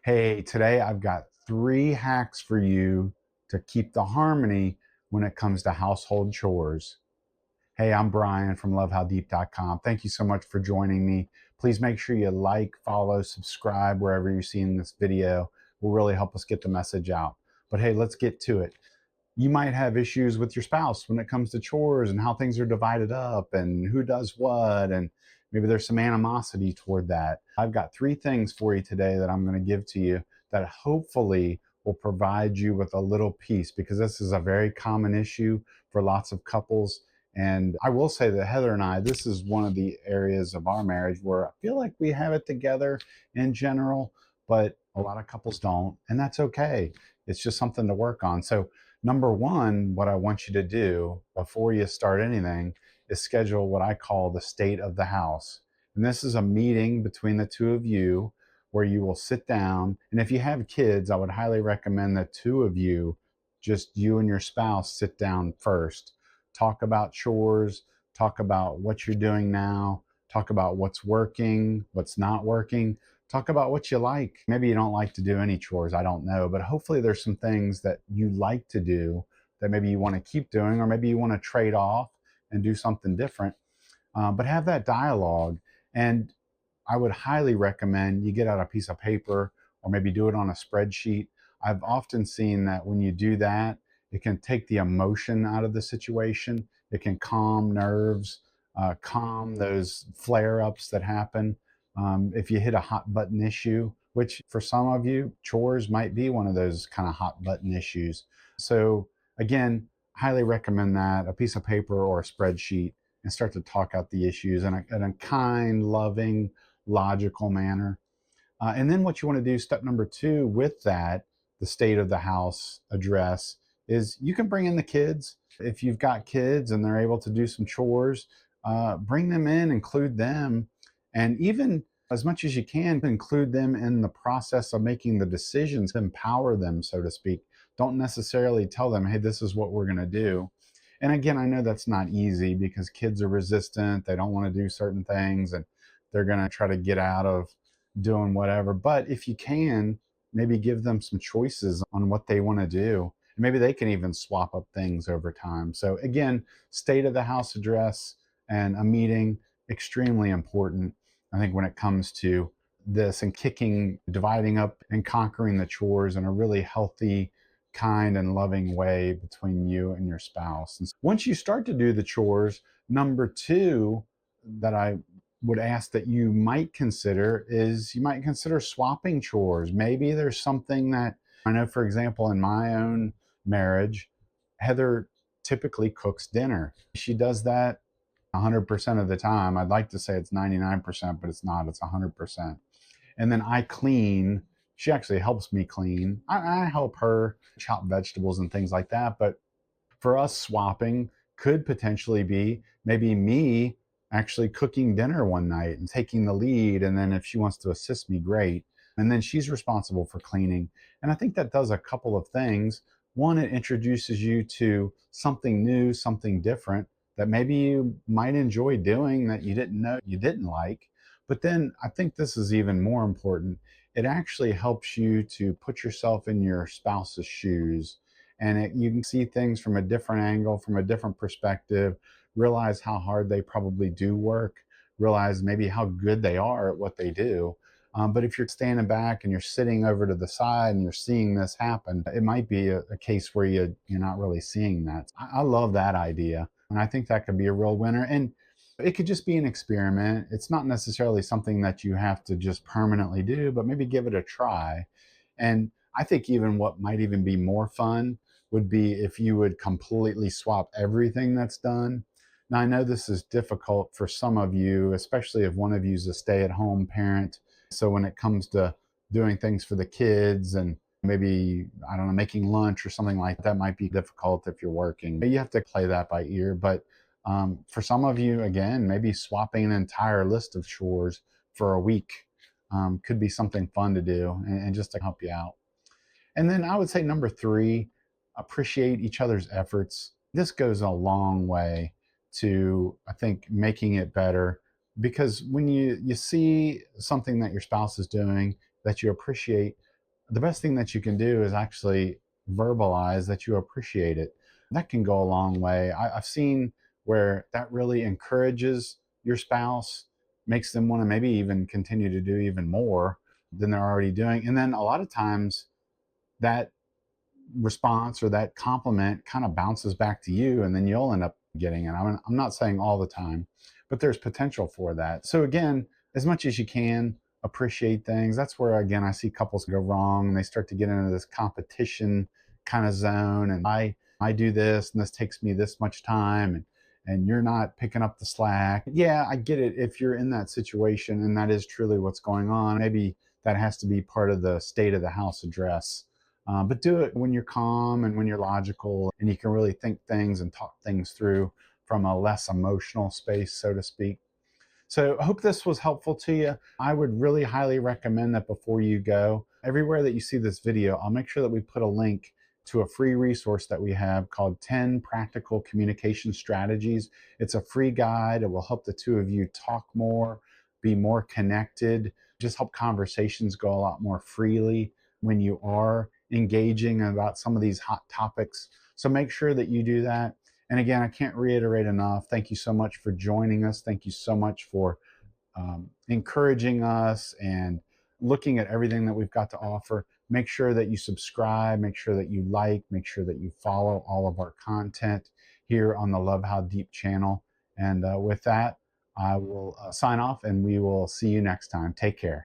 Hey, today I've got 3 hacks for you to keep the harmony when it comes to household chores. Hey, I'm Brian from LoveHowDeep.com. Thank you so much for joining me. Please make sure you like, follow, subscribe wherever you're seeing this video. It will really help us get the message out. But hey, let's get to it. You might have issues with your spouse when it comes to chores and how things are divided up and who does what, and maybe there's some animosity toward that. I've got 3 things for you today that I'm going to give to you that hopefully will provide you with a little peace, because this is a very common issue for lots of couples. And I will say that Heather and I, this is one of the areas of our marriage where I feel like we have it together in general, but a lot of couples don't, and that's okay. It's just something to work on. So number one, what I want you to do before you start anything is schedule what I call the state of the house. And this is a meeting between the two of you where you will sit down. And if you have kids, I would highly recommend that two of you, just you and your spouse, sit down first. Talk about chores, talk about what you're doing now, talk about what's working, what's not working, talk about what you like. Maybe you don't like to do any chores, I don't know, but hopefully there's some things that you like to do that maybe you want to keep doing, or maybe you want to trade off and do something different. But have that dialogue. And I would highly recommend you get out a piece of paper or maybe do it on a spreadsheet. I've often seen that when you do that, it can take the emotion out of the situation. It can calm nerves, calm those flare ups that happen. If you hit a hot button issue, which for some of you, chores might be one of those kind of hot button issues. So, again, highly recommend that a piece of paper or a spreadsheet, and start to talk out the issues in a kind, loving, logical manner. And then what you want to do, step number 2, with that, the state of the house address, is you can bring in the kids. If you've got kids and they're able to do some chores, bring them in, include them, and even as much as you can, include them in the process of making the decisions, empower them, so to speak. Don't necessarily tell them, hey, this is what we're going to do. And again, I know that's not easy because kids are resistant. They don't want to do certain things, and they're going to try to get out of doing whatever. But if you can, maybe give them some choices on what they want to do. And maybe they can even swap up things over time. So, again, state of the house address and a meeting, extremely important, I think, when it comes to this and dividing up and conquering the chores in a really healthy, kind, and loving way between you and your spouse. And once you start to do the chores, number 2 that I would ask that you might consider is you might consider swapping chores. Maybe there's something that I know, for example, in my own marriage, Heather typically cooks dinner. She does that 100% of the time. I'd like to say it's 99%, but it's not, it's 100%. And then I clean. She actually helps me clean. I help her chop vegetables and things like that. But for us, swapping could potentially be maybe me actually cooking dinner one night and taking the lead. And then if she wants to assist me, great. And then she's responsible for cleaning. And I think that does a couple of things. One, it introduces you to something new, something different that maybe you might enjoy doing that you didn't know you didn't like. But then I think this is even more important. It actually helps you to put yourself in your spouse's shoes, and you can see things from a different angle, from a different perspective, realize how hard they probably do work, realize maybe how good they are at what they do. But if you're standing back and you're sitting over to the side and you're seeing this happen, it might be a case where you're not really seeing that. I love that idea. And I think that could be a real winner. And it could just be an experiment. It's not necessarily something that you have to just permanently do, but maybe give it a try. And I think even what might even be more fun would be if you would completely swap everything that's done. Now, I know this is difficult for some of you, especially if one of you is a stay at home parent. So, when it comes to doing things for the kids and maybe, I don't know, making lunch or something like that, might be difficult if you're working. You have to play that by ear. But for some of you, again, maybe swapping an entire list of chores for a week could be something fun to do, and just to help you out. And then I would say number 3, appreciate each other's efforts. This goes a long way to, I think, making it better, because when you see something that your spouse is doing that you appreciate, the best thing that you can do is actually verbalize that you appreciate it. That can go a long way. I've seen where that really encourages your spouse, makes them want to maybe even continue to do even more than they're already doing. And then a lot of times that response or that compliment kind of bounces back to you, and then you'll end up getting it. I'm not saying all the time, but there's potential for that. So again, as much as you can, appreciate things. That's where again I see couples go wrong, and they start to get into this competition kind of zone, and I do this and this takes me this much time, and you're not picking up the slack. Yeah, I get it if you're in that situation and that is truly what's going on. Maybe that has to be part of the state of the house address, but do it when you're calm and when you're logical and you can really think things and talk things through from a less emotional space, so to speak. So I hope this was helpful to you. I would really highly recommend that before you go, everywhere that you see this video, I'll make sure that we put a link to a free resource that we have called 10 Practical Communication Strategies. It's a free guide. It will help the two of you talk more, be more connected, just help conversations go a lot more freely when you are engaging about some of these hot topics. So make sure that you do that. And again, I can't reiterate enough. Thank you so much for joining us. Thank you so much for encouraging us and looking at everything that we've got to offer. Make sure that you subscribe, make sure that you like, make sure that you follow all of our content here on the Love How Deep channel. And with that, I will sign off and we will see you next time. Take care.